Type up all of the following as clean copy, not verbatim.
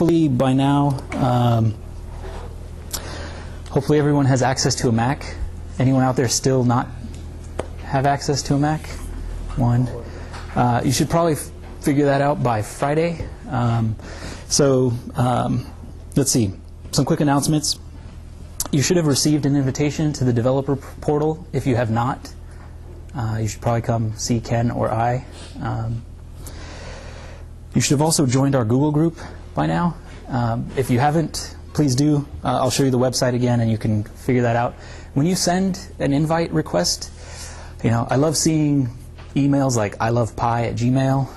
hopefully by now, hopefully everyone has access to a Mac. Anyone out there still not have access to a Mac? One. You should probably figure that out by Friday. Let's see. Some quick announcements. You should have received an invitation to the developer portal. If you have not, you should probably come see Ken or I. You should have also joined our Google group by now. If you haven't, please do. I'll show you the website again, and you can figure that out. When you send an invite request, I love seeing emails like ilovepie@gmail,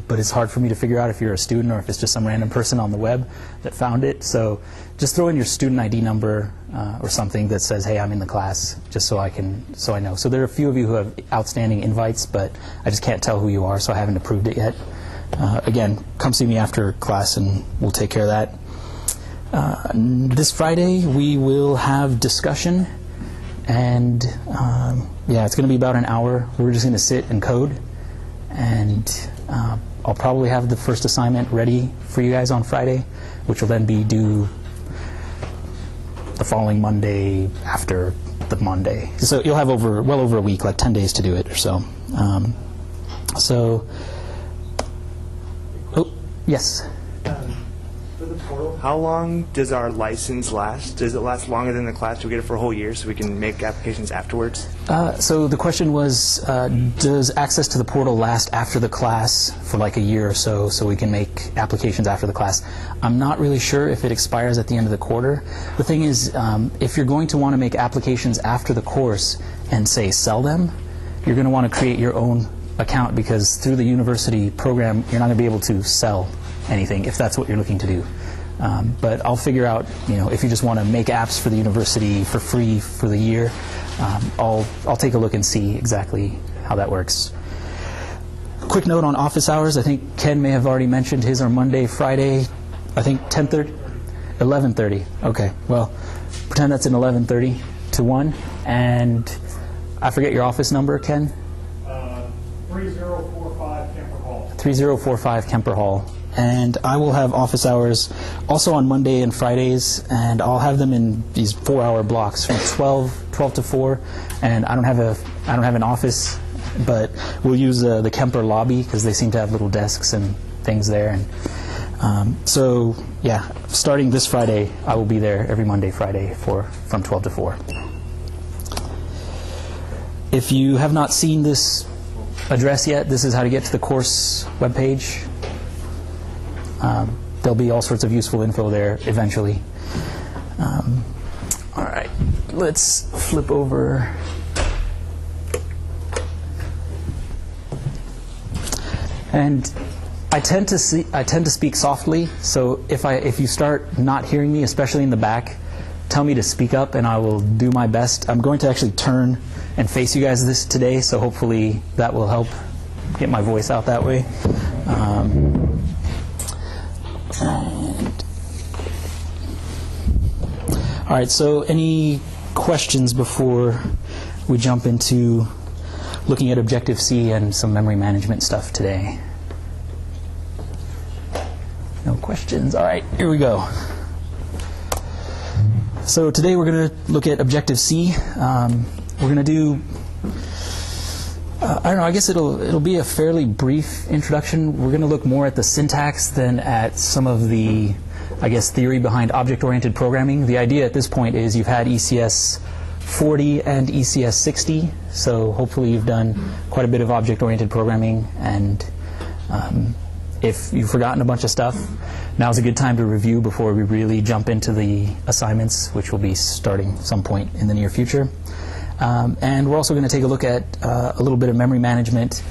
but it's hard for me to figure out if you're a student or if it's just some random person on the web that found it. So just throw in your student ID number or something that says, hey, I'm in the class, just so I know. So there are a few of you who have outstanding invites, but I just can't tell who you are, so I haven't approved it yet. Again, come see me after class and we'll take care of that. This Friday we will have discussion, and it's going to be about an hour. We're just going to sit and code, and I'll probably have the first assignment ready for you guys on Friday, which will then be due the following Monday after the Monday. So you'll have well over a week, like 10 days to do it or so. Yes? For the portal, how long does our license last? Does it last longer than the class? Do we get it for a whole year so we can make applications afterwards? So the question was, does access to the portal last after the class for like a year or so we can make applications after the class? I'm not really sure if it expires at the end of the quarter. The thing is, if you're going to want to make applications after the course and, say, sell them, you're going to want to create your own account, because through the university program you're not going to be able to sell anything if that's what you're looking to do. But I'll figure out, if you just want to make apps for the university for free for the year, I'll take a look and see exactly how that works. Quick note on office hours. I think Ken may have already mentioned his are Monday, Friday, I think 10:30? 11:30. Okay, well, pretend that's an 11:30 to 1. And I forget your office number, Ken? 3045 Kemper Hall. 3045 Kemper Hall. And I will have office hours also on Monday and Fridays, and I'll have them in these 4-hour blocks from 12 to 4. And I don't have an office, but we'll use the Kemper lobby because they seem to have little desks and things there. And starting this Friday, I will be there every Monday, Friday from 12 to 4. If you have not seen this address yet, this is how to get to the course webpage. There'll be all sorts of useful info there eventually. All right, let's flip over. And I tend to speak softly, so if you start not hearing me, especially in the back, tell me to speak up and I will do my best. I'm going to actually turn and face you guys this today, so hopefully that will help get my voice out that way. All right, so any questions before we jump into looking at Objective-C and some memory management stuff today? No questions? All right, here we go. So today we're going to look at Objective-C. We're going to do, I don't know, I guess it'll be a fairly brief introduction. We're going to look more at the syntax than at some of the, I guess, theory behind object-oriented programming. The idea at this point is you've had ECS 40 and ECS 60, so hopefully you've done quite a bit of object-oriented programming, and if you've forgotten a bunch of stuff, now's a good time to review before we really jump into the assignments, which will be starting some point in the near future. And we're also going to take a look at a little bit of memory management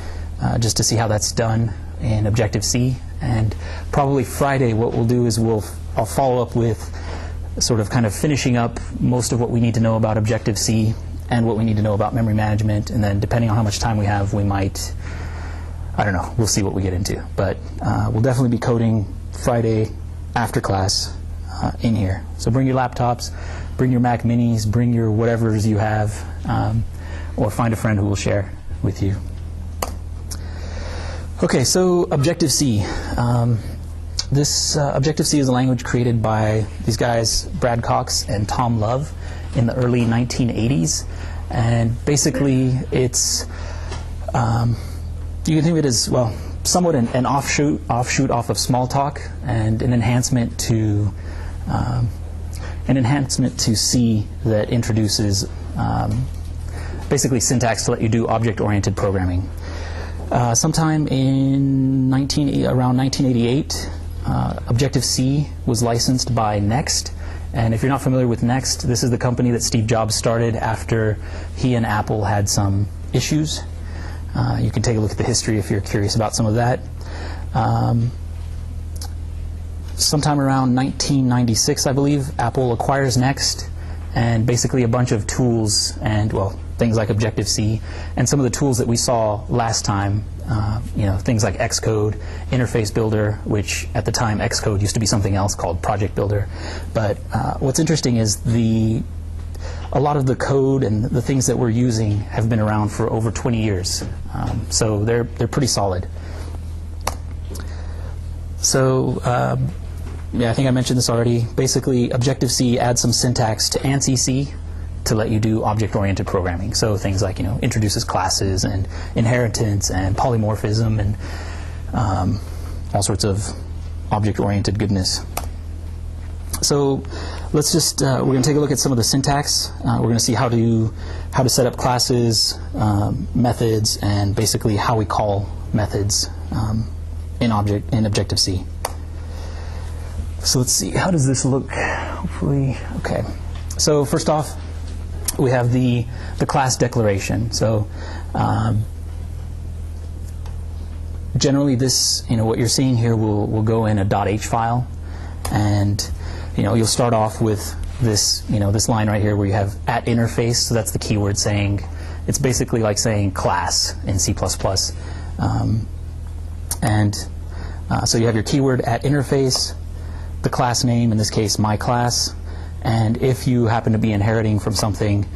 just to see how that's done in Objective-C. And probably Friday what we'll do is I'll follow up with sort of kind of finishing up most of what we need to know about Objective-C and what we need to know about memory management. And then depending on how much time we have, we might, I don't know, we'll see what we get into. But we'll definitely be coding Friday after class in here. So bring your laptops, bring your Mac Minis, bring your whatevers you have, or find a friend who will share with you. Okay, so Objective-C. This Objective-C is a language created by these guys, Brad Cox and Tom Love, in the early 1980s. And basically, it's, you can think of it as, well, somewhat an offshoot off of Smalltalk, and an enhancement to C that introduces basically syntax to let you do object-oriented programming. Sometime in around 1988, Objective-C was licensed by Next. And if you're not familiar with Next, this is the company that Steve Jobs started after he and Apple had some issues. You can take a look at the history if you're curious about some of that. Sometime around 1996, I believe, Apple acquires Next, and basically a bunch of tools and, well, things like Objective-C and some of the tools that we saw last time, things like Xcode, Interface Builder, which at the time Xcode used to be something else called Project Builder. But what's interesting is a lot of the code and the things that we're using have been around for over 20 years. So they're pretty solid. So yeah, I think I mentioned this already. Basically, Objective-C adds some syntax to ANSI-C to let you do object-oriented programming. So things like, introduces classes and inheritance and polymorphism and all sorts of object-oriented goodness. So let's just, we're going to take a look at some of the syntax. We're going to see how to set up classes, methods, and basically how we call methods in Objective-C. So let's see, how does this look? Hopefully, okay. So first off, we have the class declaration. So generally this, what you're seeing here will go in a .h file, and you'll start off with this, this line right here where you have @interface. So that's the keyword saying, it's basically like saying class in C++. So you have your keyword @interface, the class name, in this case my class, and if you happen to be inheriting from something,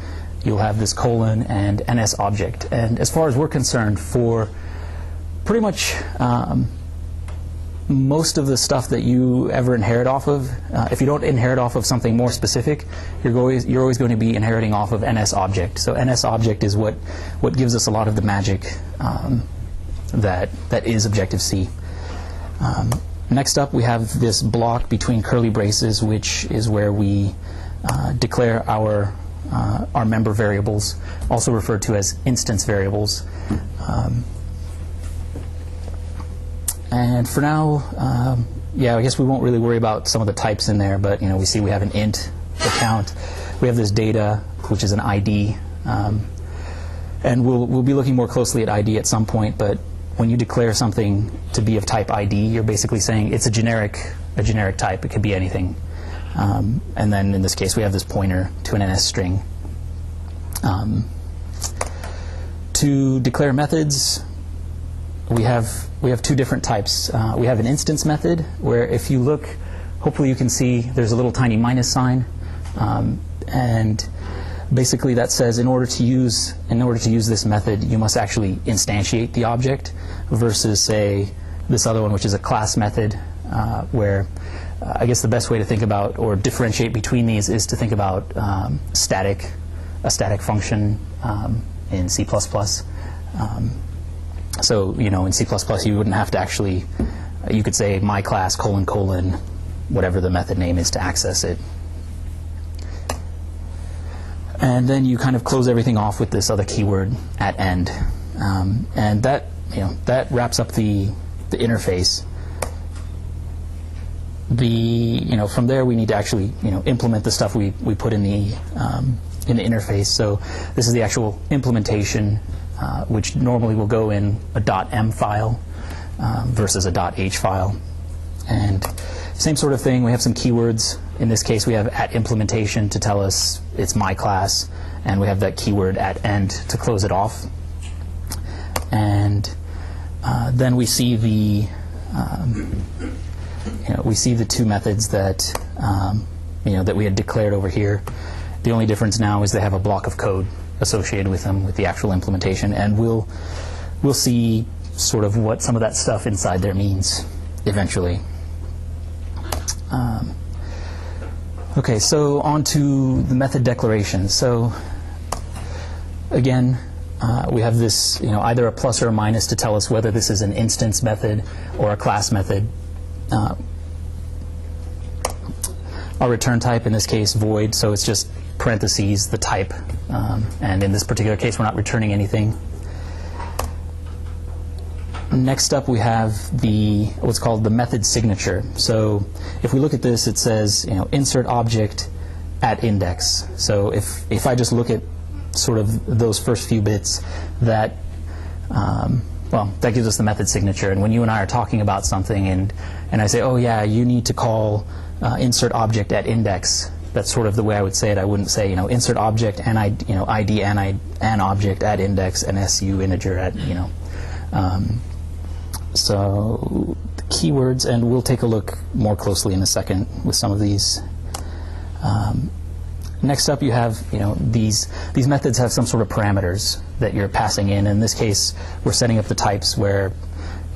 you'll have this colon and NS object. And as far as we're concerned, for pretty much most of the stuff that you ever inherit off of, if you don't inherit off of something more specific, you're always going to be inheriting off of NS object. So NS object is what gives us a lot of the magic that is Objective-C. Next up, we have this block between curly braces, which is where we declare our member variables, also referred to as instance variables. And for now, yeah, I guess we won't really worry about some of the types in there, but we see we have an int, account. We have this data, which is an ID, and we'll be looking more closely at ID at some point. But when you declare something to be of type ID, you're basically saying it's a generic type. It could be anything. And then in this case, we have this pointer to an NS string. To declare methods, we have two different types. We have an instance method, where if you look, hopefully you can see there's a little tiny minus sign, and basically that says in order to use this method, you must actually instantiate the object, versus say this other one, which is a class method, where I guess the best way to think about or differentiate between these is to think about a static function in C++. So in C++ you wouldn't have to actually, you could say my class : whatever the method name is to access it. And then you kind of close everything off with this other keyword @end, and that wraps up the interface. From there we need to actually implement the stuff we put in the interface. So this is the actual implementation, which normally will go in a .m file versus a .h file. And same sort of thing, we have some keywords. In this case, we have @implementation to tell us it's my class, and we have that keyword @end to close it off. And then we see the two methods that that we had declared over here. The only difference now is they have a block of code associated with them with the actual implementation, and we'll see sort of what some of that stuff inside there means eventually. Okay, so on to the method declaration. So again, we have this, either a plus or a minus to tell us whether this is an instance method or a class method. Our return type, in this case, void, so it's just parentheses, the type. And in this particular case, we're not returning anything. Next up, we have what's called the method signature. So if we look at this, it says, insert object at index. So if I just look at sort of those first few bits, that that gives us the method signature. And when you and I are talking about something, and I say, oh yeah, you need to call insert object at index, that's sort of the way I would say it. I wouldn't say, insert object and ID and object at index and SU integer at, So the keywords, and we'll take a look more closely in a second with some of these. Next up, you have these methods have some sort of parameters that you're passing in. In this case, we're setting up the types where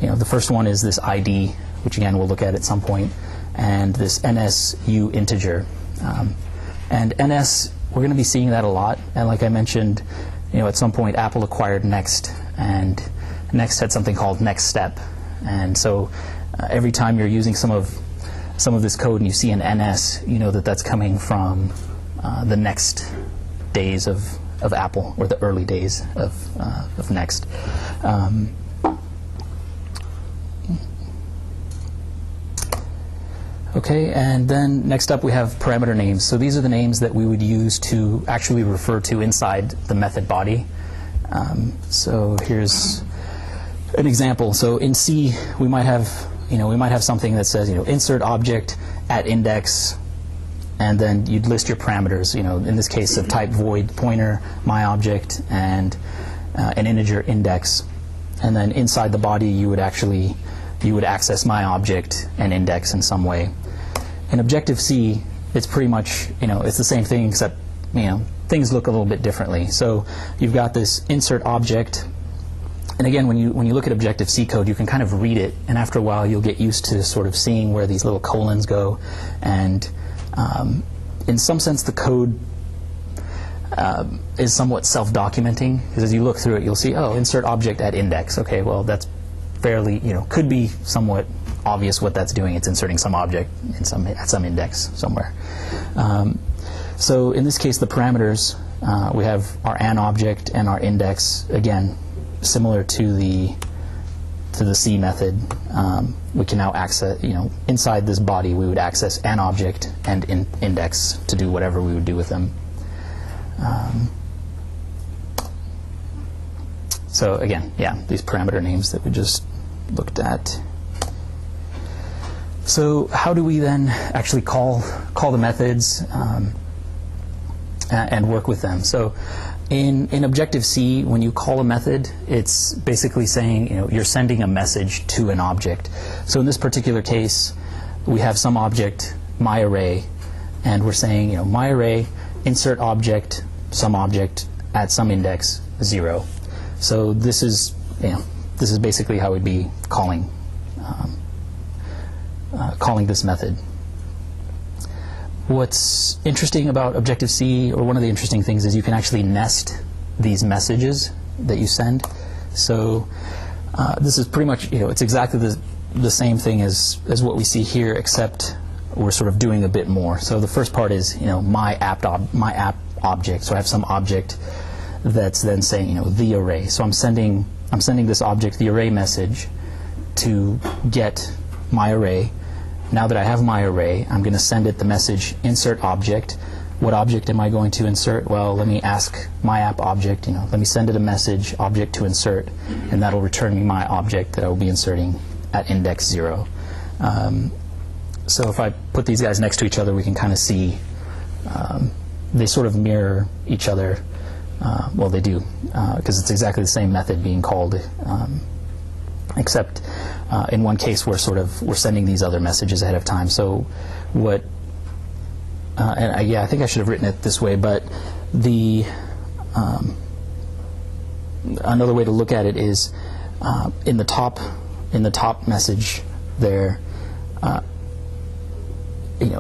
the first one is this ID, which again we'll look at some point, and this NSU integer. And NS, we're going to be seeing that a lot. And like I mentioned, at some point Apple acquired Next, and Next had something called Next Step. And so every time you're using some of this code and you see an NS, you know that that's coming from the next days of Apple, or the early days of Next. Okay, and then next up we have parameter names. So these are the names that we would use to actually refer to inside the method body. So here's an example. So in C, we might have something that says insert object at index, and then you'd list your parameters. In this case, of type void pointer, my object, and an integer index. And then inside the body, you would access my object and index in some way. In Objective-C, it's pretty much it's the same thing, except things look a little bit differently. So you've got this insert object. And again, when you look at Objective-C code, you can kind of read it, and after a while you'll get used to sort of seeing where these little colons go. And in some sense, the code is somewhat self-documenting, because as you look through it, you'll see, oh, insert object at index. Okay, well, that's fairly, could be somewhat obvious what that's doing. It's inserting some object at some index somewhere. So in this case, the parameters, we have our an object and our index. Again, similar to the C method, we can now access, inside this body, we would access an object and index to do whatever we would do with them. So again, yeah, these parameter names that we just looked at. So how do we then actually call the methods and work with them? So in Objective-C, when you call a method, it's basically saying you're sending a message to an object. So in this particular case, we have some object, myArray, and we're saying myArray insert object, some object at some index 0. So this is basically how we'd be calling this method. What's interesting about Objective-C, or one of the interesting things, is you can actually nest these messages that you send. So this is pretty much, it's exactly the same thing as what we see here, except we're sort of doing a bit more. So the first part is, my app object. So I have some object that's then saying, the array. So I'm sending this object the array message to get my array. Now that I have my array, I'm going to send it the message insert object. What object am I going to insert? Well, let me ask my app object, let me send it a message object to insert, and that'll return me my object that I will be inserting at index 0. So if I put these guys next to each other, we can kind of see they sort of mirror each other. Well, they do, because it's exactly the same method being called, except in one case we're sending these other messages ahead of time. So what, I think I should have written it this way, but another way to look at it is in the top message there,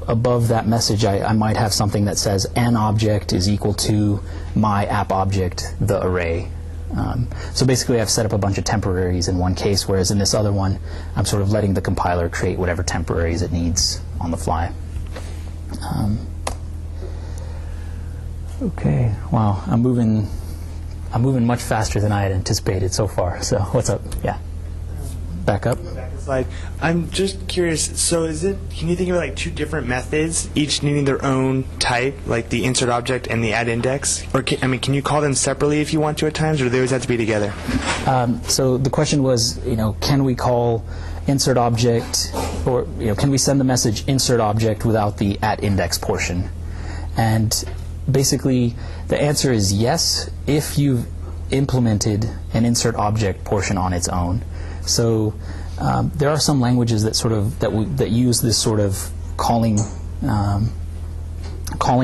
above that message, I might have something that says an object is equal to my app object, the array. So basically, I've set up a bunch of temporaries in one case, whereas in this other one, I'm sort of letting the compiler create whatever temporaries it needs on the fly. Okay, wow, I'm moving much faster than I had anticipated so far. So what's up? Yeah, back up. Slide. I'm just curious. So can you think of it like two different methods, each needing their own type, like the insert object and the add index? Or can you call them separately if you want to at times, or do they always have to be together? So the question was, can we call insert object, or can we send the message insert object without the at index portion? And basically, the answer is yes if you've implemented an insert object portion on its own. So there are some languages that use this sort of calling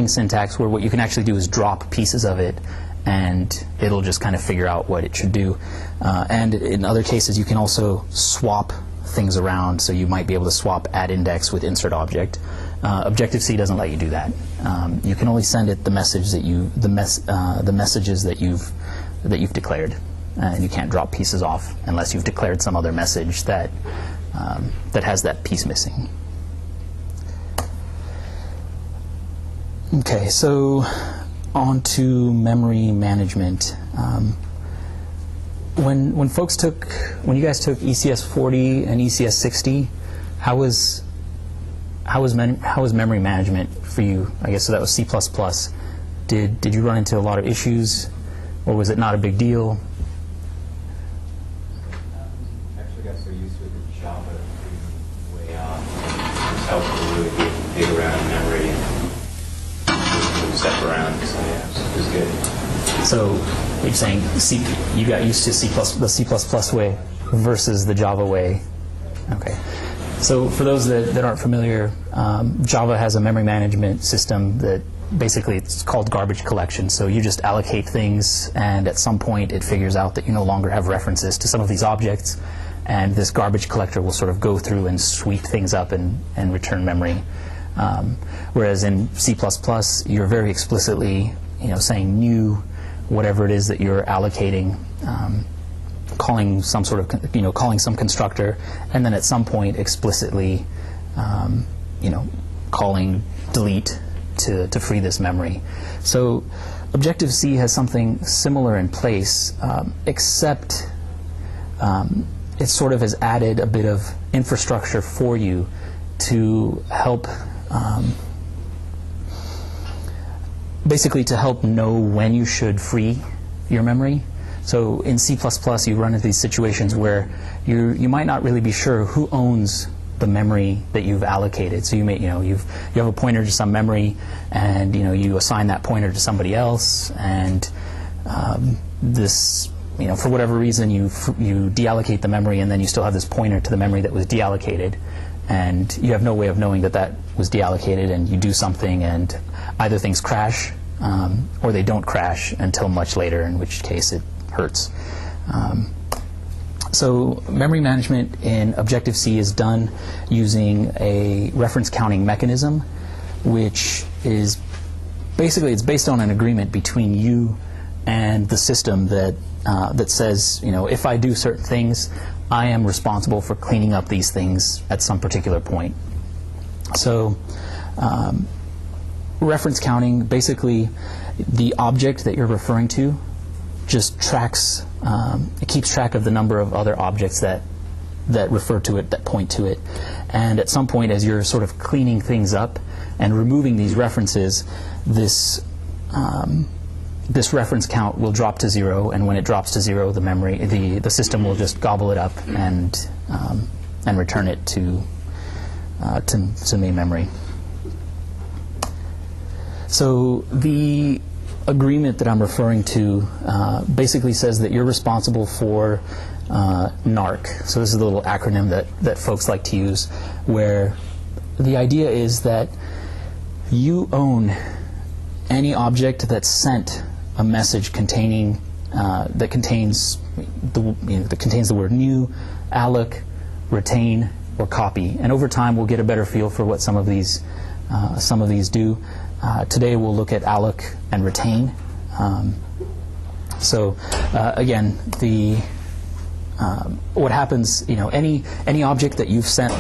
syntax, where what you can actually do is drop pieces of it, and it'll just kind of figure out what it should do. And in other cases, you can also swap things around. So you might be able to swap add index with insert object. ObjectiveC doesn't let you do that. You can only send it the messages that you've declared. And you can't drop pieces off unless you've declared some other message that has that piece missing. Okay, so on to memory management. When you guys took ECS 40 and ECS 60, how was memory management for you? I guess so. That was C++. Did you run into a lot of issues, or was it not a big deal? Dig around memory and move stuff around, so yeah, it was good. So you're saying you got used to the C++ way versus the Java way. Okay. So for those that aren't familiar, Java has a memory management system that basically it's called garbage collection. So you just allocate things, and at some point it figures out that you no longer have references to some of these objects, and this garbage collector will sort of go through and sweep things up and return memory. Whereas in C++, you're very explicitly, saying new, whatever it is that you're allocating, calling some sort of, calling some constructor, and then at some point explicitly, calling delete to free this memory. So ObjectiveC has something similar in place, except it sort of has added a bit of infrastructure for you to help, basically to help know when you should free your memory. So in C++, you run into these situations where you might not really be sure who owns the memory that you've allocated. So you have a pointer to some memory, and you assign that pointer to somebody else, and for whatever reason you deallocate the memory, and then you still have this pointer to the memory that was deallocated, and you have no way of knowing that was deallocated, and you do something, and either things crash or they don't crash until much later, in which case it hurts. So memory management in ObjectiveC is done using a reference counting mechanism, which is basically, it's based on an agreement between you and the system that says, if I do certain things, I am responsible for cleaning up these things at some particular point. So reference counting, basically the object that you're referring to just tracks, it keeps track of the number of other objects that refer to it, that point to it. And at some point, as you're sort of cleaning things up and removing these references, this reference count will drop to 0, and when it drops to 0, the system will just gobble it up and return it to main memory. So the agreement that I'm referring to basically says that you're responsible for NARC. So this is the little acronym that folks like to use, where the idea is that you own any object that's sent a message containing that contains the word new, Alec, retain, or copy. And over time, we'll get a better feel for what some of these do. Today, we'll look at Alec and retain. Again, what happens, any object that you've sent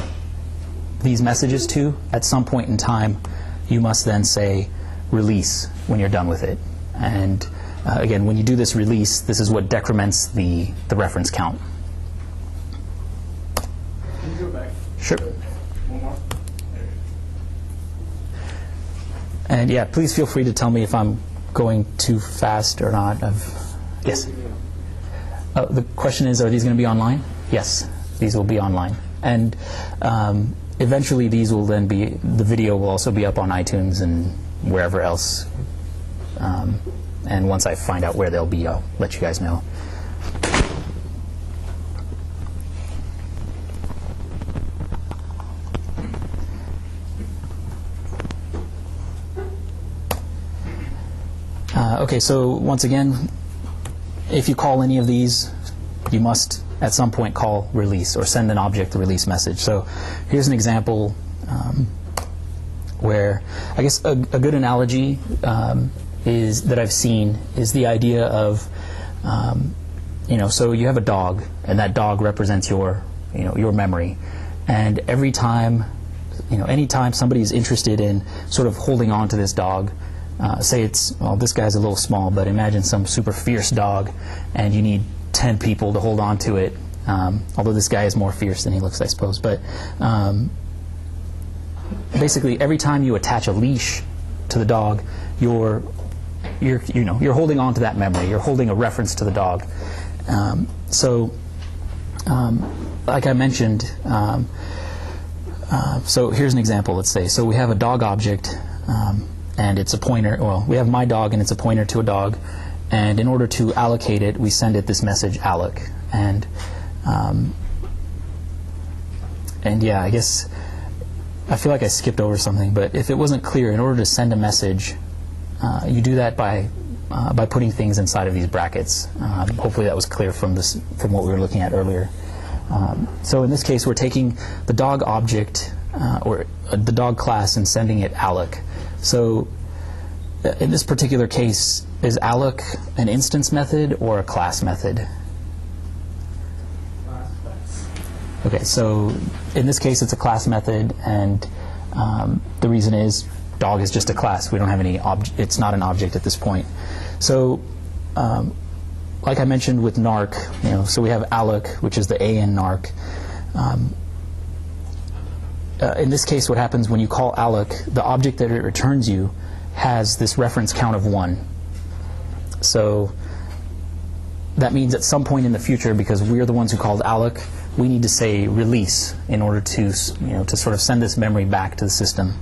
these messages to, at some point in time, you must then say release when you're done with it. And again, when you do this release, this is what decrements the reference count. Can you go back? Sure. One more. And yeah, please feel free to tell me if I'm going too fast or not. Yes. The question is, are these going to be online? Yes, these will be online. And eventually these will then be, the video will also be up on iTunes and wherever else. And once I find out where they'll be, I'll let you guys know. Okay, so once again, if you call any of these, you must at some point call release or send an object the release message. So here's an example where I guess a good analogy is that I've seen is the idea of so you have a dog, and that dog represents your memory, and every time anytime somebody is interested in sort of holding on to this dog. Say this guy's a little small, but imagine some super fierce dog, and you need 10 people to hold on to it. Although this guy is more fierce than he looks, I suppose. But basically, every time you attach a leash to the dog, you're holding on to that memory. You're holding a reference to the dog. Like I mentioned, so here's an example. Let's say we have a dog object. And it's a pointer, well, we have my dog and it's a pointer to a dog, and in order to allocate it, we send it this message, Alec. And yeah, I guess I feel like I skipped over something, but if it wasn't clear, in order to send a message, you do that by putting things inside of these brackets. Hopefully that was clear from what we were looking at earlier. So in this case, we're taking the dog object, or the dog class, and sending it Alec. So in this particular case, is Alec an instance method or a class method? Okay, so in this case, it's a class method, and the reason is dog is just a class. We don't have any it's not an object at this point. So like I mentioned with narc, so we have Alec, which is the A in narc. In this case, what happens when you call Alec, the object that it returns you has this reference count of 1. So that means at some point in the future, because we're the ones who called Alec, we need to say release in order to to sort of send this memory back to the system.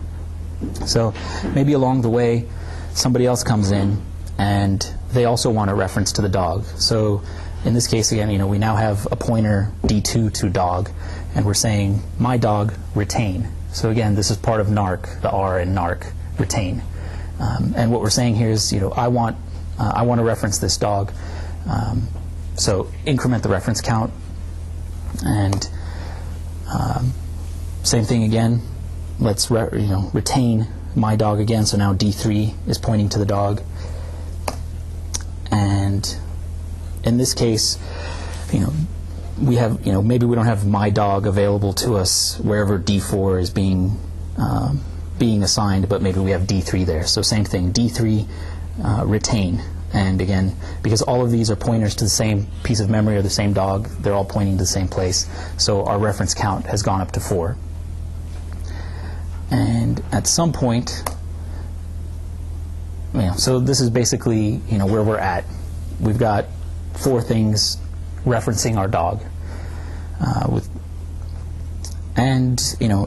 So maybe along the way, somebody else comes in and they also want a reference to the dog. So in this case, again, we now have a pointer D2 to dog, and we're saying my dog retain. So again, this is part of narc, the R in narc, retain. And what we're saying here is, I want to reference this dog. So increment the reference count, and same thing again. Let's retain my dog again. So now D3 is pointing to the dog, and in this case, we have, maybe we don't have my dog available to us wherever D4 is being assigned, but maybe we have D3 there. So same thing, D3 retain. And again, because all of these are pointers to the same piece of memory or the same dog, they're all pointing to the same place. So our reference count has gone up to 4. And at some point, so this is basically where we're at. We've got 4 things referencing our dog,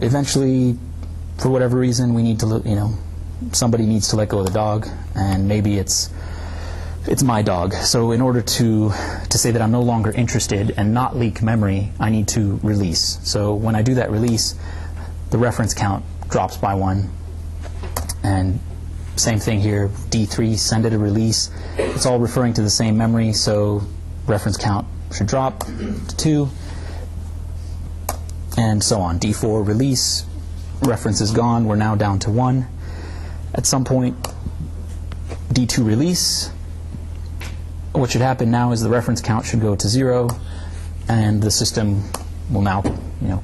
eventually, for whatever reason, we need to somebody needs to let go of the dog, and maybe it's my dog. So in order to say that I'm no longer interested and not leak memory, I need to release. So when I do that release, the reference count drops by 1, and same thing here, D3, send it a release. It's all referring to the same memory, so reference count should drop to 2. and so on. D4 release, reference is gone, we're now down to 1. At some point, D2 release, what should happen now is the reference count should go to 0, and the system will now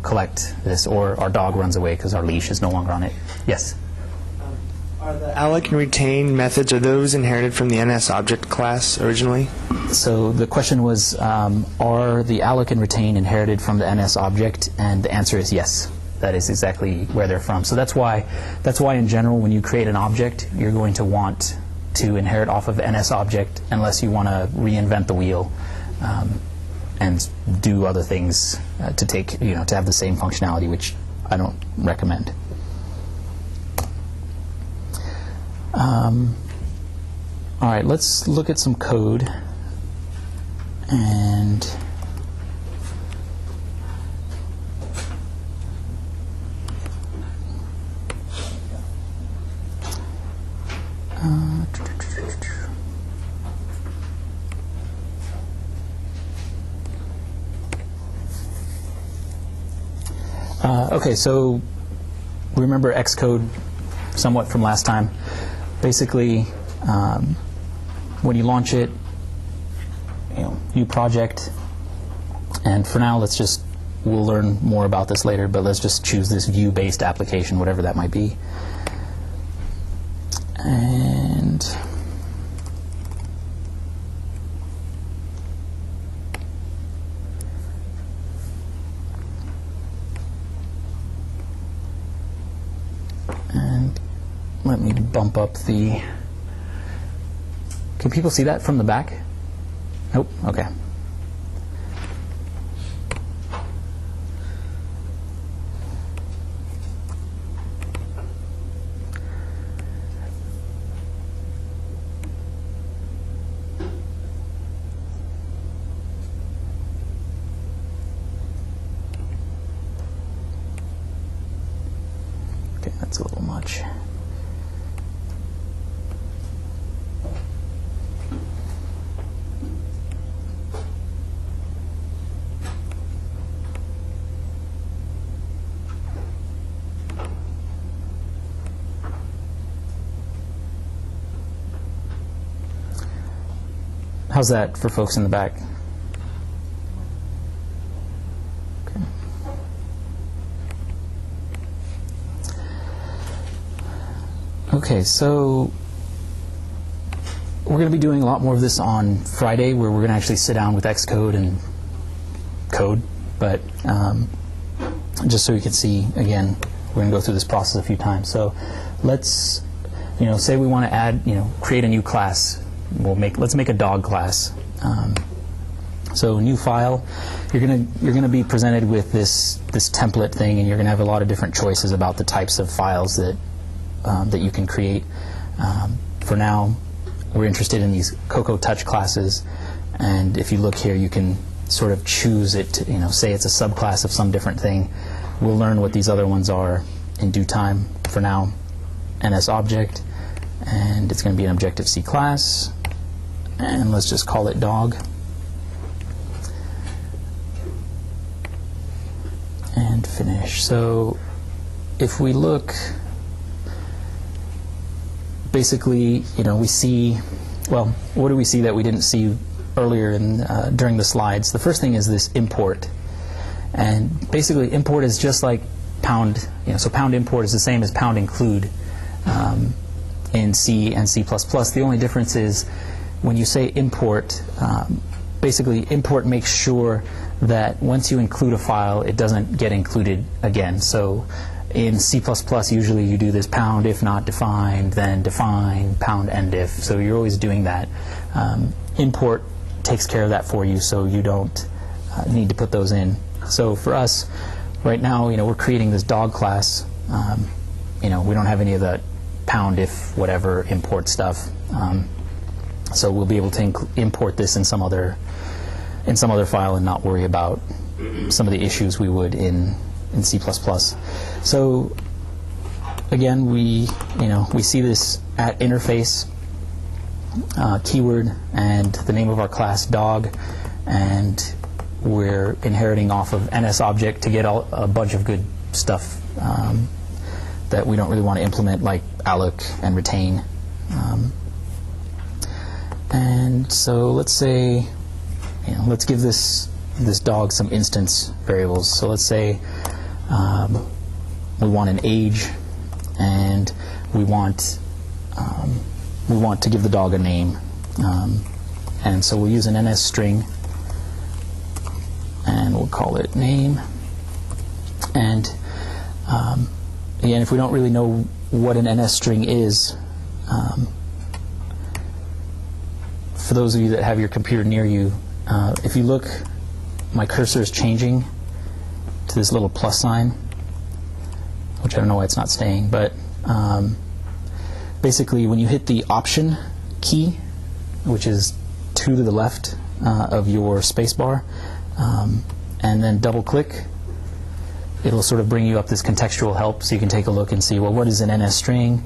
collect this, or our dog runs away because our leash is no longer on it. Yes? Are the Alec and retain methods, are those inherited from the NSObject class originally? So the question was, are the Alec and retain inherited from the NSObject? And the answer is yes. That is exactly where they're from. So that's why in general, when you create an object, you're going to want to inherit off of NSObject unless you want to reinvent the wheel and do other things to take, to have the same functionality, which I don't recommend. All right, let's look at some code. And okay, so remember Xcode somewhat from last time. Basically, when you launch it, new project, and for now we'll learn more about this later, but let's just choose this view-based application, whatever that might be. And let me bump up the... Can people see that from the back? Nope, okay. Okay, that's a little much. How's that for folks in the back? Okay. Okay, so we're going to be doing a lot more of this on Friday, where we're going to actually sit down with Xcode and code. But just so you can see, again, we're going to go through this process a few times. So let's, say we want to add, create a new class. Let's make a dog class. So new file, you're gonna be presented with this template thing, and you're gonna have a lot of different choices about the types of files that you can create. For now, we're interested in these Cocoa Touch classes, and if you look here, you can sort of choose it to, say it's a subclass of some different thing. We'll learn what these other ones are in due time. For now, NSObject, and it's going to be an ObjectiveC class, and let's just call it dog. And finish. So if we look, basically, we see, well, what do we see that we didn't see earlier during the slides? The first thing is this import. And basically, import is just like pound, so pound import is the same as pound include in C and C++. The only difference is when you say import, basically import makes sure that once you include a file, it doesn't get included again. So in C++, usually you do this pound if not defined, then define, pound end if. So you're always doing that. Import takes care of that for you, so you don't need to put those in. So for us, right now, we're creating this dog class. We don't have any of the pound if whatever import stuff. So we'll be able to import this in some other file and not worry about some of the issues we would in C++. So again, we see this at interface keyword and the name of our class dog, and we're inheriting off of NSObject to get a bunch of good stuff that we don't really want to implement, like Alec and retain. And so let's say, let's give this dog some instance variables. So let's say we want an age, and we want to give the dog a name. And so we'll use an NS string, and we'll call it name. And again, if we don't really know what an NS string is, for those of you that have your computer near you, if you look, my cursor is changing to this little plus sign, which I don't know why it's not staying, but basically when you hit the Option key, which is 2 to the left of your spacebar, and then double click, it'll sort of bring you up this contextual help, so you can take a look and see, well, what is an NS string?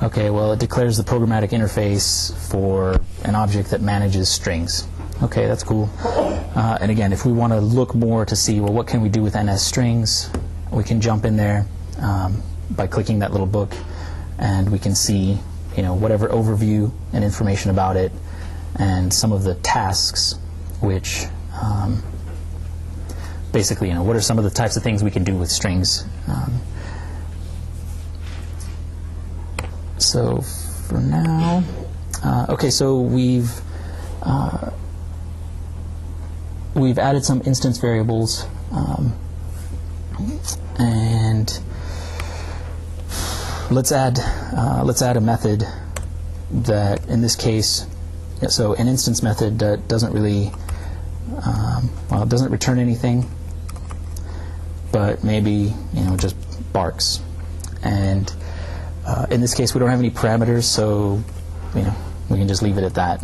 Okay, well, it declares the programmatic interface for an object that manages strings. Okay, that's cool. And again, if we want to look more to see, well, what can we do with NS strings, we can jump in there by clicking that little book, and we can see, whatever overview and information about it, and some of the tasks, which basically, what are some of the types of things we can do with strings. So for now, okay, so we've added some instance variables, and let's add a method that, in this case, so an instance method that doesn't really, it doesn't return anything, but maybe just barks. And in this case, we don't have any parameters, so we can just leave it at that.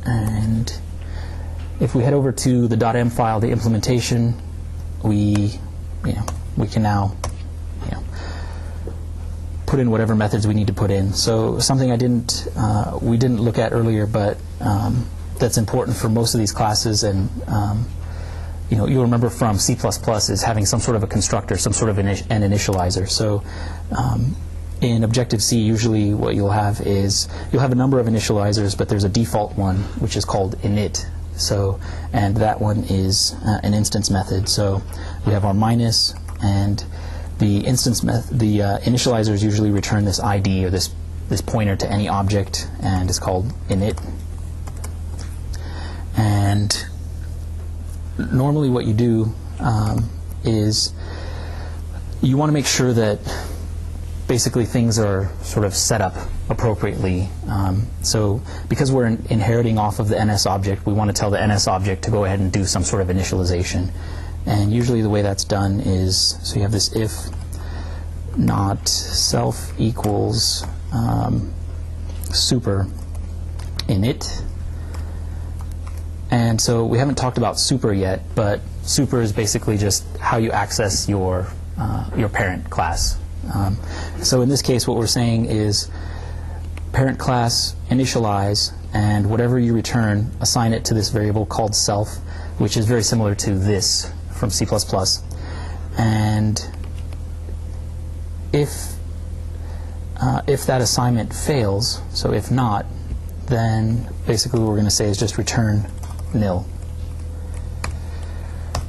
And if we head over to the .m file, the implementation, we can now put in whatever methods we need to put in. So something we didn't look at earlier, but that's important for most of these classes, and you'll remember from C++ is having some sort of a constructor, some sort of an initializer. So in Objective-C, usually what you'll have is you'll have a number of initializers, but there's a default one which is called init. So, and that one is an instance method. So we have our minus, and the instance method, the initializers usually return this ID, or this pointer to any object, and it's called init. And normally what you do is you want to make sure that basically things are sort of set up appropriately. So because we're inheriting off of the NS object, we want to tell the NS object to go ahead and do some sort of initialization. And usually the way that's done is, so you have this if not self equals super init. And so we haven't talked about super yet, but super is basically just how you access your parent class. So in this case, what we're saying is parent class initialize, and whatever you return, assign it to this variable called self, which is very similar to this from C++. And if that assignment fails, so if not, then basically what we're going to say is just return nil.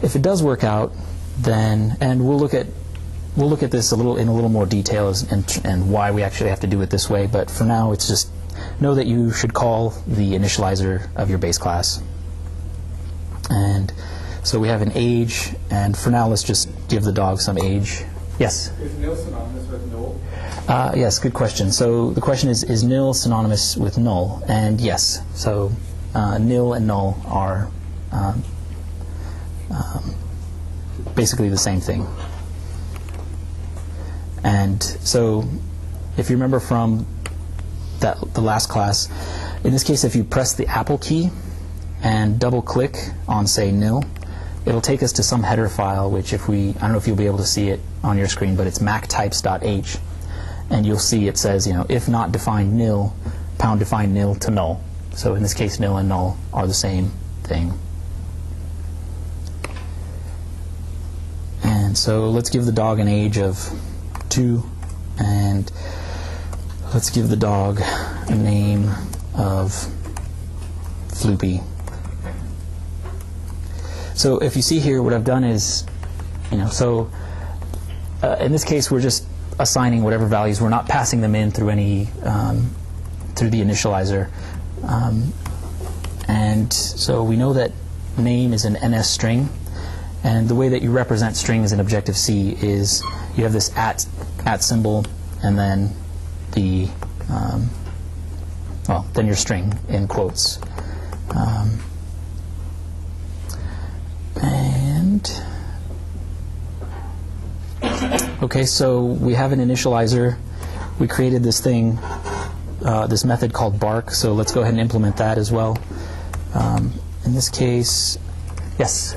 If it does work out, then, and we'll look at this in a little more detail and why we actually have to do it this way, but for now it's just know that you should call the initializer of your base class. And so we have an age, and for now let's just give the dog some age. Yes? Is nil synonymous with null? Yes, good question. So the question is nil synonymous with null? And yes. So nil and null are basically the same thing. And so if you remember from the last class, in this case, if you press the Apple key and double click on, say, nil, it'll take us to some header file, which I don't know if you'll be able to see it on your screen, but it's mactypes.h. And you'll see it says, if not defined nil, pound define nil to null. So in this case, nil and null are the same thing. And so let's give the dog an age of 2, and let's give the dog a name of Floopy. So if you see here, what I've done is, in this case, we're just assigning whatever values. We're not passing them in through any through the initializer. And so we know that name is an NS string, and the way that you represent strings in Objective-C is you have this at symbol, and then the then your string in quotes. Okay, so we have an initializer. We created this thing, this method called bark, so let's go ahead and implement that as well. In this case, yes?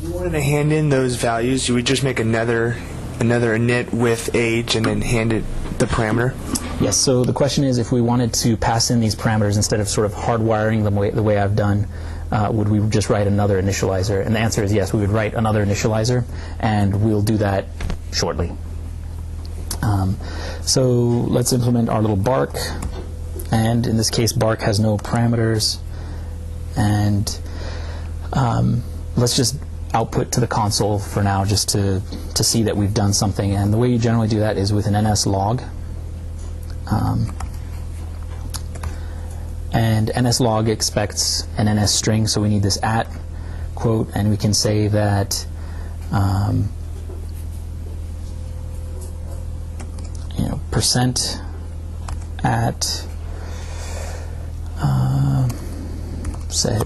If you wanted to hand in those values, you would just make another init with age and then hand it the parameter? Yes, so the question is, if we wanted to pass in these parameters instead of sort of hardwiring them the way I've done, would we just write another initializer? And the answer is yes, we would write another initializer, and we'll do that shortly. So let's implement our little bark, and in this case bark has no parameters, and let's just output to the console for now just to see that we've done something. And the way you generally do that is with an NS log. And NS log expects an NS string, so we need this at quote, and we can say that percent at say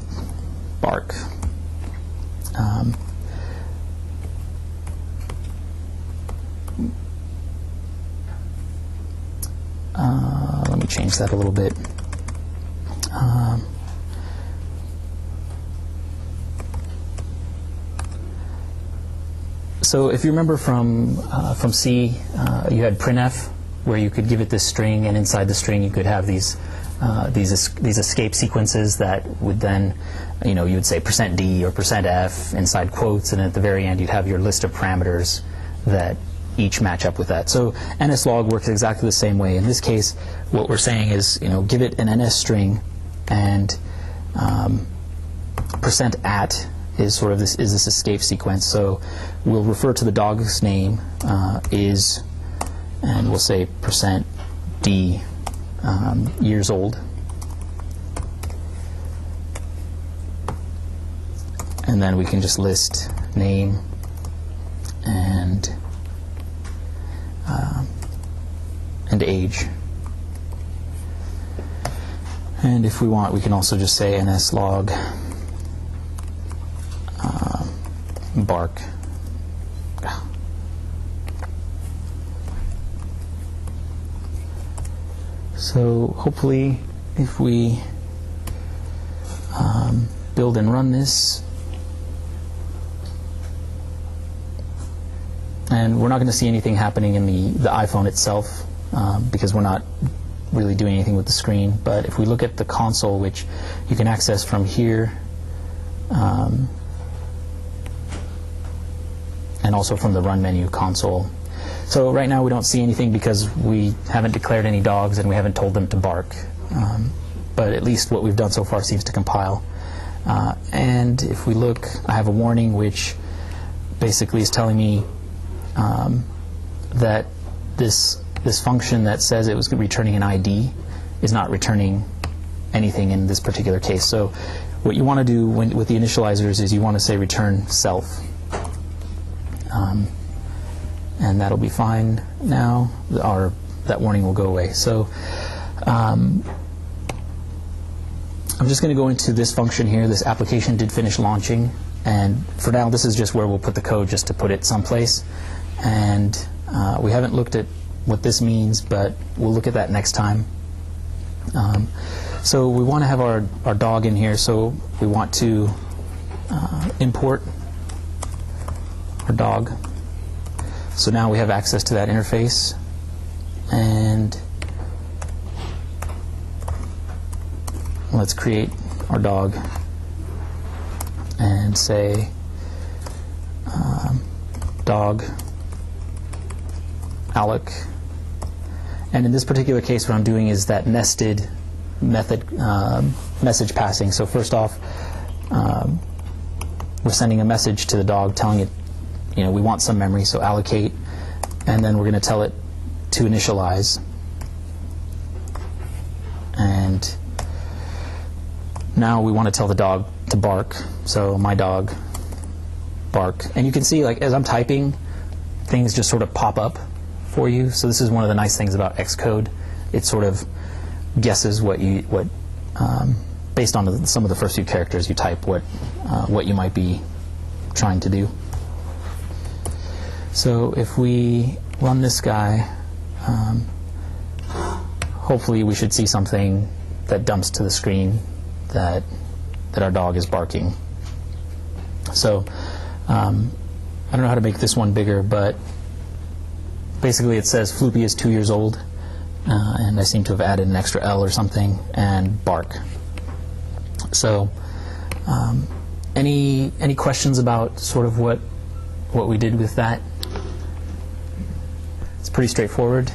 bark. Let me change that a little bit. So if you remember from C, you had printf, where you could give it this string, and inside the string you could have these escape sequences that would then, you would say %d or %f inside quotes, and at the very end you'd have your list of parameters that each match up with that. So NSLog works exactly the same way. In this case, what we're saying is, give it an NS string, and %at is sort of this escape sequence. So we'll refer to the dog's name is, and we'll say %d years old, and then we can just list name and age. And if we want, we can also just say nslog bark. So hopefully, if we build and run this, and we're not going to see anything happening in the iPhone itself because we're not really doing anything with the screen. But if we look at the console, which you can access from here, and also from the Run menu console. So right now we don't see anything because we haven't declared any dogs and we haven't told them to bark. But at least what we've done so far seems to compile. And if we look, I have a warning which basically is telling me that this function that says it was returning an ID is not returning anything in this particular case. So what you want to do with the initializers is you want to say return self. And that'll be fine now. That warning will go away. So I'm just going to go into this function here. This application did finish launching, and for now this is just where we'll put the code just to put it someplace. And we haven't looked at what this means, but we'll look at that next time. So we want to have our dog in here, so we want to import our dog. So now we have access to that interface, and let's create our dog and say dog Alec. And in this particular case, what I'm doing is that nested method message passing. So first off, we're sending a message to the dog telling it, we want some memory, so allocate, and then we're going to tell it to initialize. And now we want to tell the dog to bark, so my dog bark. And you can see, like, as I'm typing, things just sort of pop up for you. So this is one of the nice things about Xcode. It sort of guesses based on some of the first few characters you type, what you might be trying to do. So if we run this guy, hopefully we should see something that dumps to the screen that our dog is barking. So I don't know how to make this one bigger, but basically it says Floopy is 2 years old, and I seem to have added an extra L or something, and bark. So any questions about sort of what we did with that? It's pretty straightforward.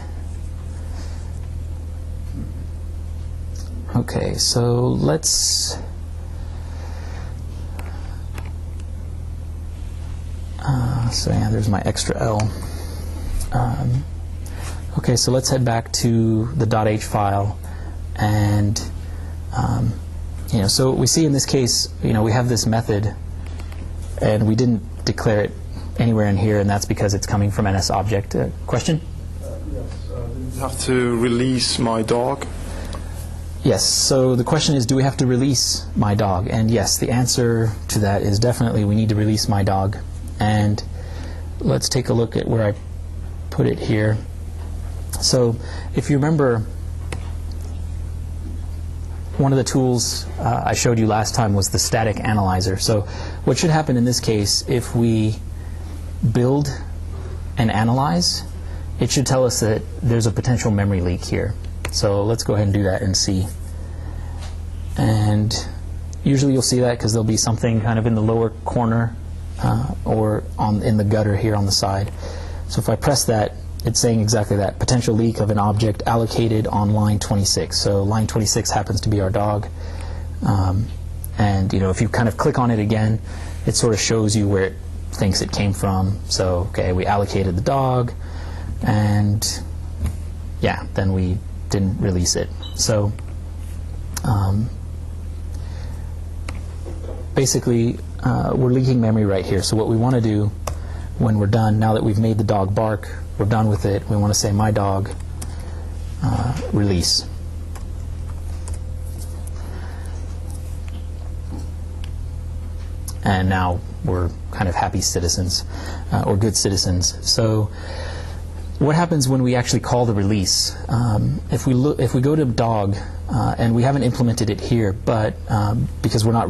Okay, so let's so yeah, there's my extra L. Okay, so let's head back to the .h file, and so we see in this case, we have this method, and we didn't declare it anywhere in here, and that's because it's coming from NSObject. Question? Yes. Did you have to release my dog? Yes. So the question is, do we have to release my dog? And yes, the answer to that is definitely we need to release my dog. And let's take a look at where I put it here. So if you remember, one of the tools I showed you last time was the static analyzer. So what should happen in this case, if we build and analyze, it should tell us that there's a potential memory leak here. So let's go ahead and do that and see. And usually you'll see that because there'll be something kind of in the lower corner or in the gutter here on the side. So if I press that, it's saying exactly that, potential leak of an object allocated on line 26. So line 26 happens to be our dog. And if you kind of click on it again, it sort of shows you where it thinks it came from. So, okay, we allocated the dog, and yeah, then we didn't release it. So basically, we're leaking memory right here. So what we want to do when we're done, now that we've made the dog bark, we're done with it, we want to say my dog release. And now we're kind of happy citizens, or good citizens. So what happens when we actually call the release? If we go to dog, and we haven't implemented it here, but because we're not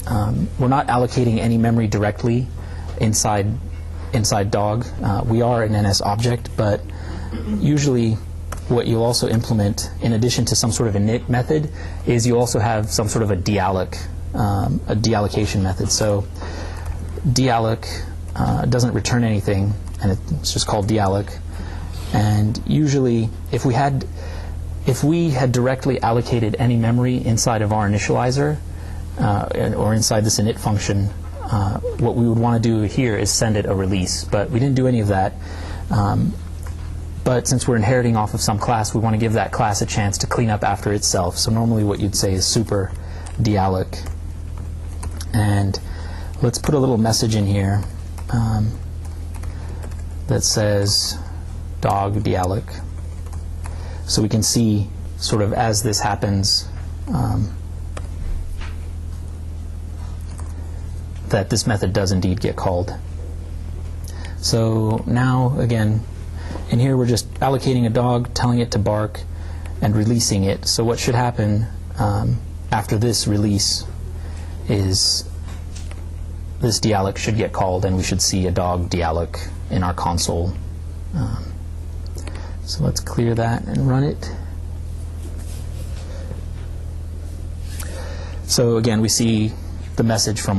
allocating any memory directly inside dog. We are an NSObject, but usually what you'll also implement, in addition to some sort of init method, is you also have some sort of a deallocation method. So dealloc doesn't return anything, and it's just called dealloc. And usually, if we had directly allocated any memory inside of our initializer or inside this init function, what we would want to do here is send it a release, but we didn't do any of that. But since we're inheriting off of some class, we want to give that class a chance to clean up after itself. So normally what you'd say is super dealloc. And let's put a little message in here that says dog dealloc. So we can see sort of as this happens that this method does indeed get called. So now, again, in here we're just allocating a dog, telling it to bark, and releasing it. So what should happen after this release is this dealloc should get called, and we should see a dog dealloc in our console. So let's clear that and run it. So again, we see the message from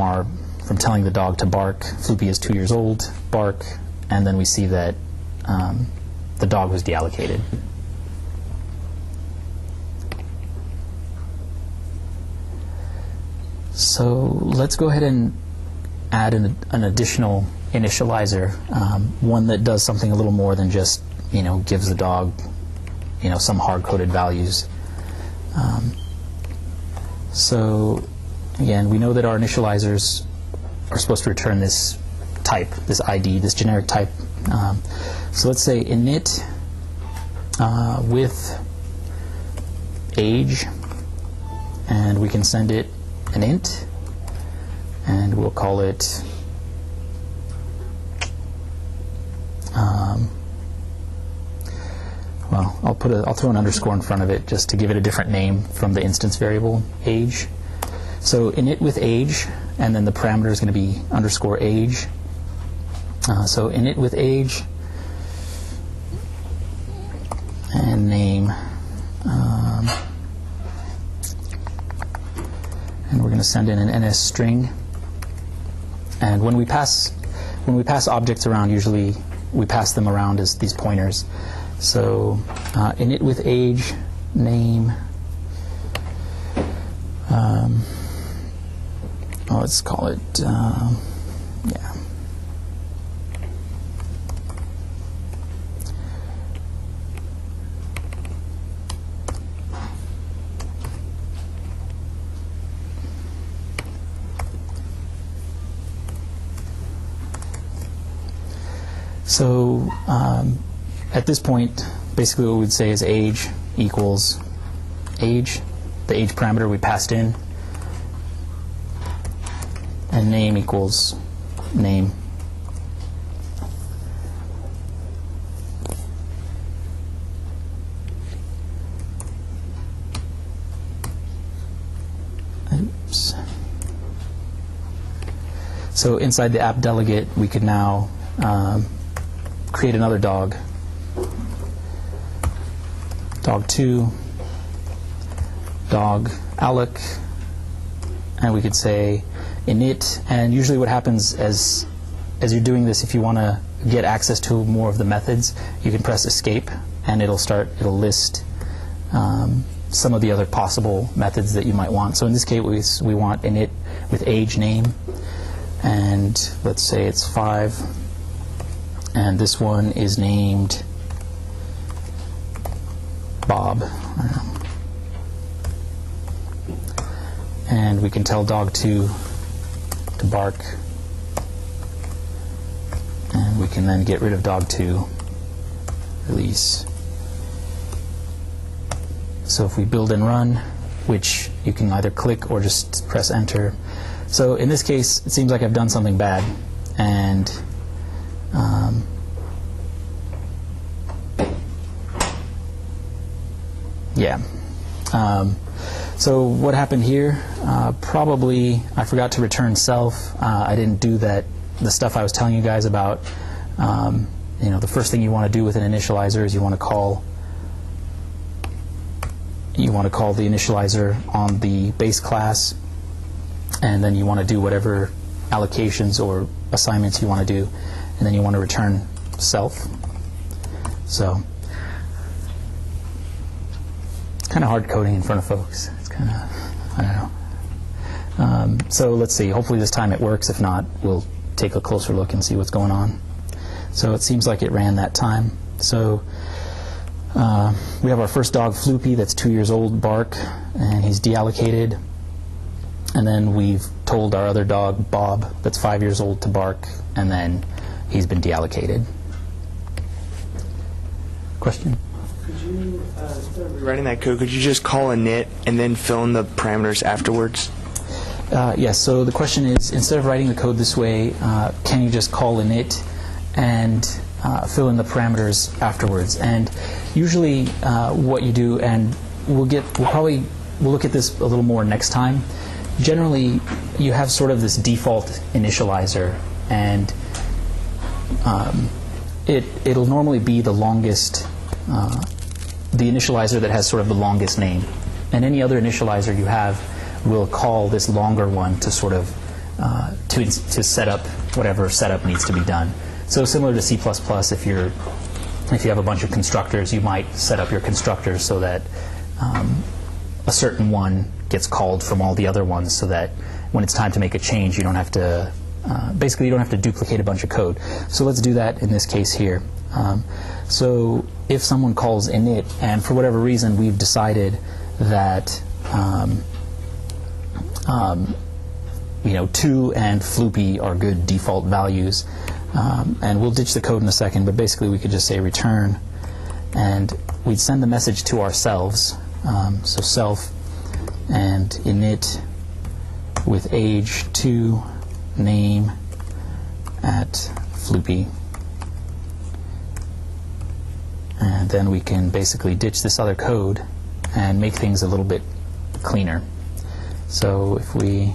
telling the dog to bark. Floopy is 2 years old. bark, and then we see that the dog was deallocated. So let's go ahead and add an additional initializer, one that does something a little more than just, gives the dog, some hard-coded values. So again, we know that our initializers are supposed to return this type, this ID, this generic type. So let's say init with age, and we can send it an int, and we'll call it well, I'll throw an underscore in front of it just to give it a different name from the instance variable age. So init with age, and then the parameter is going to be underscore age. So init with age and name, and we're going to send in an NS string. And when we pass objects around, usually we pass them around as these pointers. So init with age, name. Let's call it yeah. So at this point, basically what we'd say is age equals age, the age parameter we passed in, and name equals name. Oops. So inside the app delegate, we could now create another dog. Dog 2, dog Alec, and we could say init. And usually what happens as you're doing this, if you want to get access to more of the methods, you can press escape, and it'll list some of the other possible methods that you might want. So in this case, we want init with age name, and let's say it's 5, and this one is named Bob. And we can tell dog 2 to bark, and we can then get rid of dog 2, release. So if we build and run, which you can either click or just press enter. So in this case, it seems like I've done something bad, and yeah. So what happened here? Probably I forgot to return self. I didn't do the stuff I was telling you guys about. The first thing you want to do with an initializer is you want to call the initializer on the base class, and then you want to do whatever allocations or assignments you want to do, and then you want to return self. So kind of hard coding in front of folks. It's kind of, I don't know. So let's see. Hopefully this time it works. If not, we'll take a closer look and see what's going on. So it seems like it ran that time. So we have our first dog, Floopy, that's 2 years old, bark, and he's deallocated. And then we've told our other dog, Bob, that's 5 years old, to bark, and then he's been deallocated. Question? Could you, instead of rewriting that code, could you just call init and then fill in the parameters afterwards? Yes, so the question is, instead of writing the code this way, can you just call init and fill in the parameters afterwards? And usually what you do, and we'll look at this a little more next time. Generally, you have sort of this default initializer, and it'll normally be the longest, the initializer that has sort of the longest name. And any other initializer you have will call this longer one to sort of to set up whatever setup needs to be done. So similar to C++, if you have a bunch of constructors, you might set up your constructors so that a certain one gets called from all the other ones, so that when it's time to make a change, you don't have to basically you don't have to duplicate a bunch of code. So let's do that in this case here. So if someone calls init, and for whatever reason we've decided that 2 and floopy are good default values, and we'll ditch the code in a second, but basically we could just say return, and we'd send the message to ourselves. So self and init with age 2, name at floopy. And then we can basically ditch this other code and make things a little bit cleaner. So if we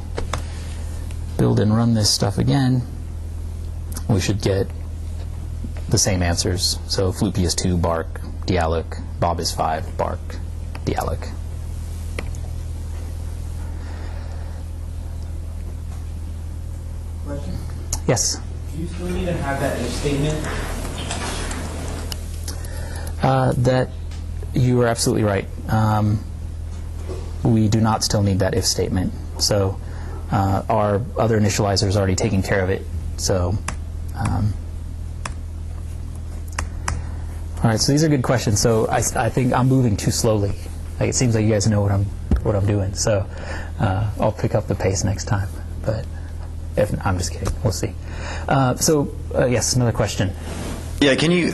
build and run this stuff again, we should get the same answers. So floopy is 2, bark, Alec. Bob is 5, bark, Alec. Question? Yes? Do you still need to have that if statement? That you are absolutely right. We do not still need that if statement. So our other initializer is already taking care of it. So all right. So these are good questions. So I think I'm moving too slowly. Like, it seems like you guys know what I'm doing. So I'll pick up the pace next time. But if I'm just kidding. We'll see. Yes, another question. Yeah, can you,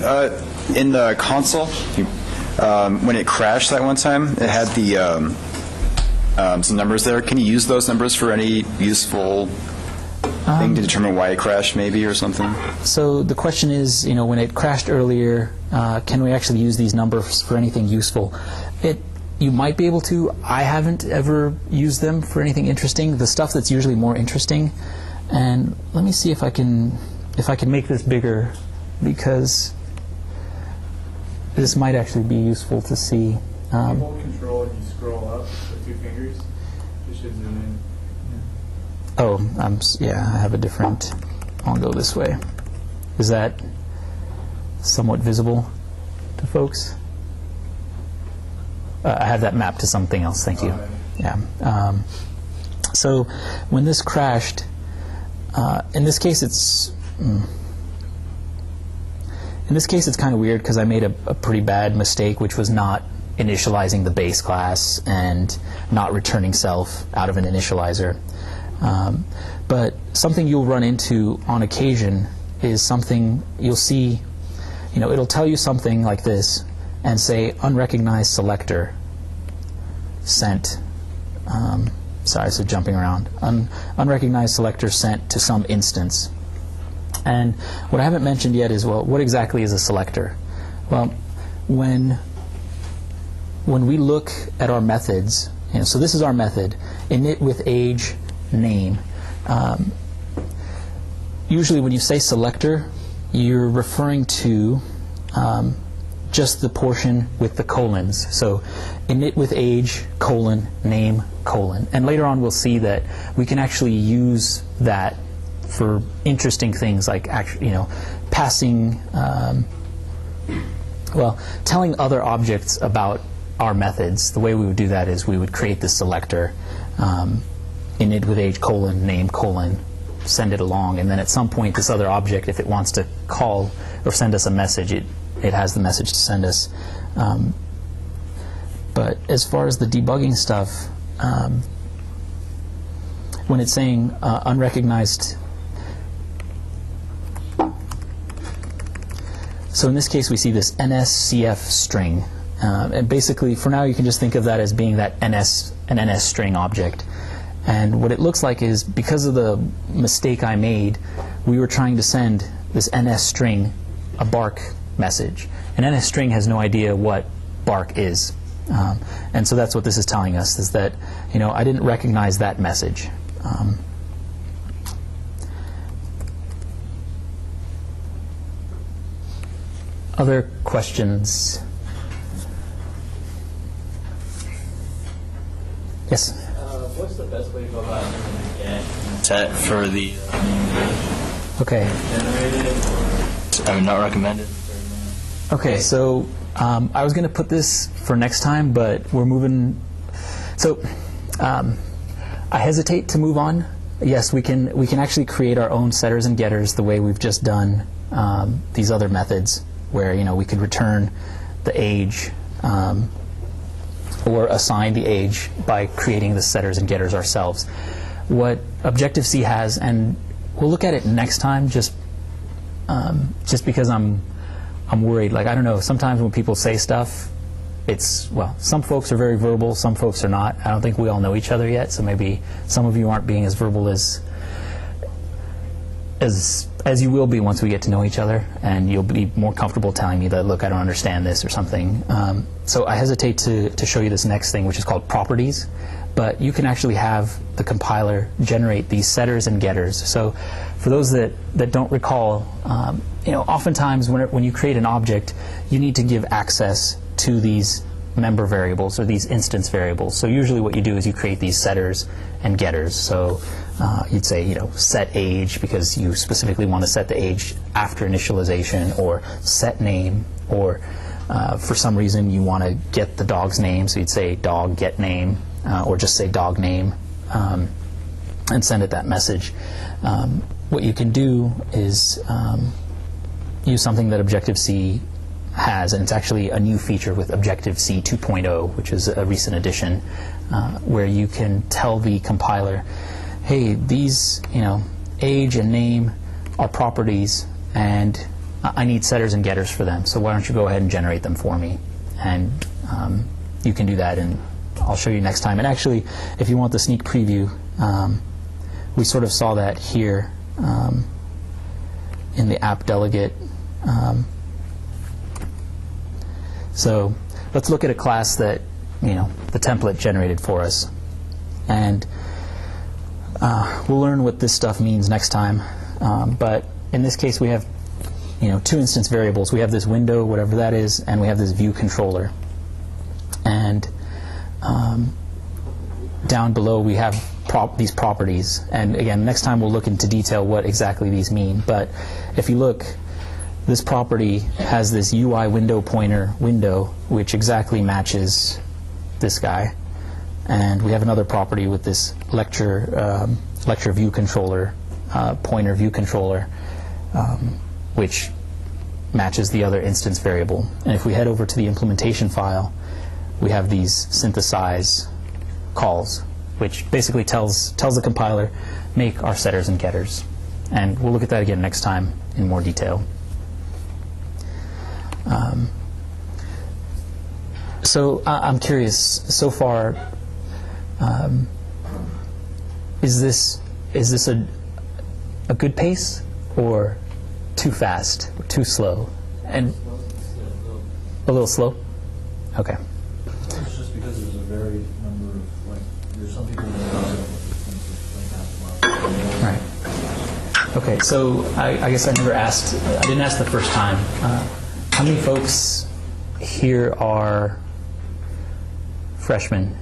in the console, when it crashed that one time, it had the some numbers there. Can you use those numbers for any useful thing to determine why it crashed, maybe, or something? So the question is, when it crashed earlier, can we actually use these numbers for anything useful? You might be able to. I haven't ever used them for anything interesting. The stuff that's usually more interesting. And let me see if I can make this bigger, because this might actually be useful to see. You hold control and you scroll up with 2 fingers. You should zoom in. Oh, yeah, I have a different. I'll go this way. Is that somewhat visible to folks? I have that mapped to something else. Thank you. Yeah. So when this crashed, in this case it's kind of weird because I made a pretty bad mistake, which was not initializing the base class and not returning self out of an initializer. But something you'll run into on occasion is something you'll see, it'll tell you something like this and say unrecognized selector sent. Sorry, so jumping around. Unrecognized selector sent to some instance. And what I haven't mentioned yet is, well, what exactly is a selector? Well, when we look at our methods, so this is our method, init with age, name. Usually when you say selector, you're referring to just the portion with the colons. So init with age, colon, name, colon. And later on we'll see that we can actually use that for interesting things like passing, telling other objects about our methods. The way we would do that is we would create this selector, init with age, colon, name, colon, send it along, and then at some point this other object, if it wants to call or send us a message, it has the message to send us. But as far as the debugging stuff, when it's saying unrecognized, so in this case we see this NSCF string, and basically for now you can just think of that as being that an NS string object. And what it looks like is, because of the mistake I made, we were trying to send this NS string a bark message. An NS string has no idea what bark is. And so that's what this is telling us, is that I didn't recognize that message. Other questions? Yes? What's the best way to go about doing a get set for the Okay. generated? I would not recommend it. Okay, so I was going to put this for next time, but we're moving. So I hesitate to move on. Yes, we can actually create our own setters and getters the way we've just done these other methods, where we could return the age or assign the age by creating the setters and getters ourselves. What Objective-C has, and we'll look at it next time, just because I'm worried. Like, I don't know, sometimes when people say stuff, some folks are very verbal, some folks are not. I don't think we all know each other yet, so maybe some of you aren't being as verbal as you will be once we get to know each other, and you'll be more comfortable telling me that, look, I don't understand this or something. So I hesitate to show you this next thing, which is called properties, but you can actually have the compiler generate these setters and getters. So for those that don't recall, oftentimes when you create an object, you need to give access to these member variables or these instance variables. So usually what you do is you create these setters and getters. So you'd say, set age, because you specifically want to set the age after initialization, or set name, or for some reason you want to get the dog's name, so you'd say dog get name, or just say dog name, and send it that message. What you can do is use something that Objective-C has, and it's actually a new feature with Objective-C 2.0, which is a recent addition, where you can tell the compiler, hey, these, age and name are properties, and I need setters and getters for them, so why don't you go ahead and generate them for me? And you can do that, and I'll show you next time. And actually, if you want the sneak preview, we sort of saw that here in the app delegate. So let's look at a class that the template generated for us, and we'll learn what this stuff means next time. But in this case, we have two instance variables. We have this window, whatever that is, and we have this view controller. And down below we have these properties. And again, next time we'll look into detail what exactly these mean. But if you look, this property has this UI window pointer window, which exactly matches this guy. And we have another property with this lecture view controller, pointer view controller, which matches the other instance variable. And if we head over to the implementation file, we have these synthesize calls, which basically tells the compiler, make our setters and getters. And we'll look at that again next time in more detail. So I'm curious, so far, is this a good pace, or too fast, or too slow? And a little slow? Okay. It's just because there's a varied number of, there's some people that Right. Okay, so I guess I didn't ask the first time. How many folks here are freshmen?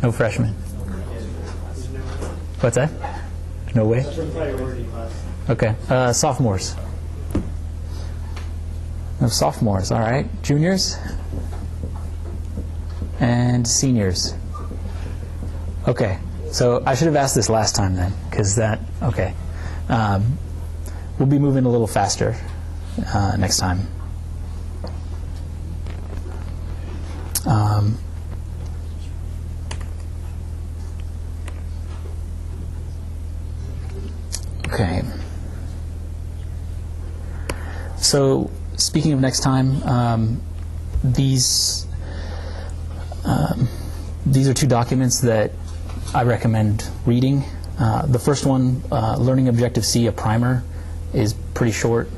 No freshmen? What's that? No way? Okay, sophomores. No sophomores, all right. Juniors? And seniors. Okay, so I should have asked this last time then, because okay. We'll be moving a little faster next time. Okay. So, speaking of next time, these are two documents that I recommend reading. The first one, Learning Objective-C, a primer, is pretty short,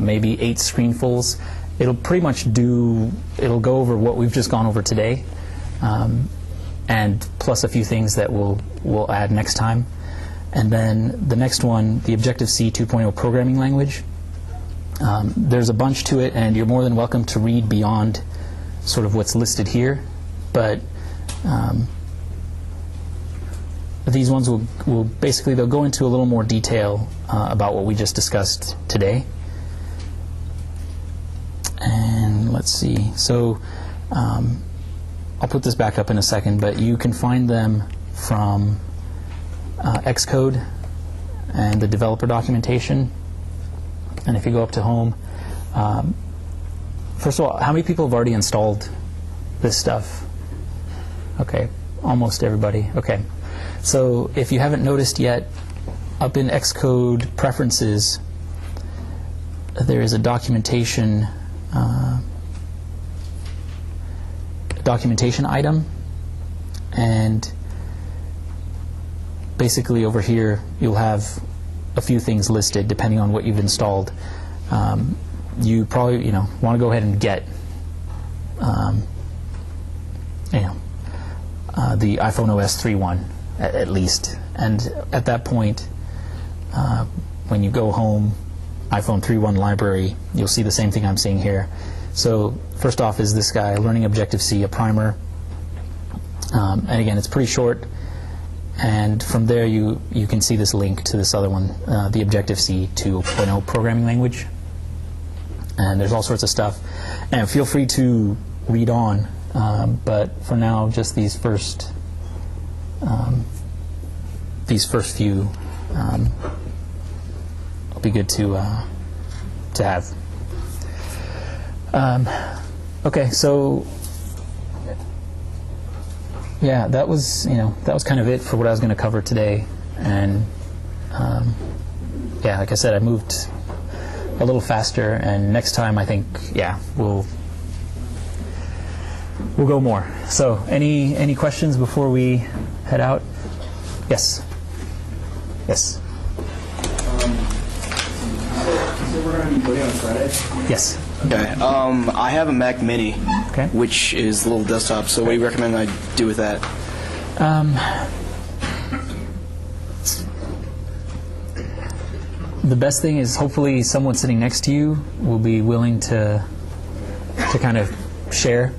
maybe 8 screenfuls. It'll pretty much it'll go over what we've just gone over today, and plus a few things that we'll add next time. And then the next one, the Objective-C 2.0 programming language. There's a bunch to it, and you're more than welcome to read beyond sort of what's listed here, but these ones will basically, they'll go into a little more detail about what we just discussed today. And let's see. So I'll put this back up in a second, but you can find them from Xcode and the developer documentation. And if you go up to home, first of all, how many people have already installed this stuff? Okay, almost everybody. Okay. So if you haven't noticed yet, up in Xcode preferences, there is a documentation item, and basically over here you'll have a few things listed depending on what you've installed. You probably want to go ahead and get the iPhone OS 3.1 at least, and at that point when you go home, iPhone 3.1 library, you'll see the same thing I'm seeing here. So first off is this guy, Learning Objective-C, a primer, and again it's pretty short, and from there you can see this link to this other one, the Objective-C 2.0 programming language, and there's all sorts of stuff, and feel free to read on, but for now just these first few will be good to have. Okay, so yeah, that was kind of it for what I was going to cover today, and yeah, like I said, I moved a little faster, and next time I think we'll go more. So any questions before we head out? Yes. Yes. So we're going to be voting on Friday? Yes. Okay. I have a Mac Mini, Okay. which is a little desktop, so what do you recommend I do with that? The best thing is hopefully someone sitting next to you will be willing to kind of share.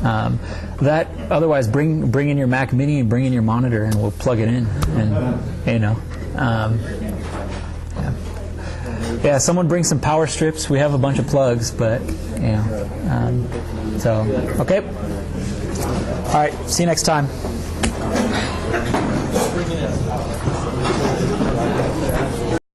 Otherwise, bring in your Mac Mini and bring in your monitor, and we'll plug it in. And yeah, someone bring some power strips. We have a bunch of plugs, but so okay. All right. See you next time.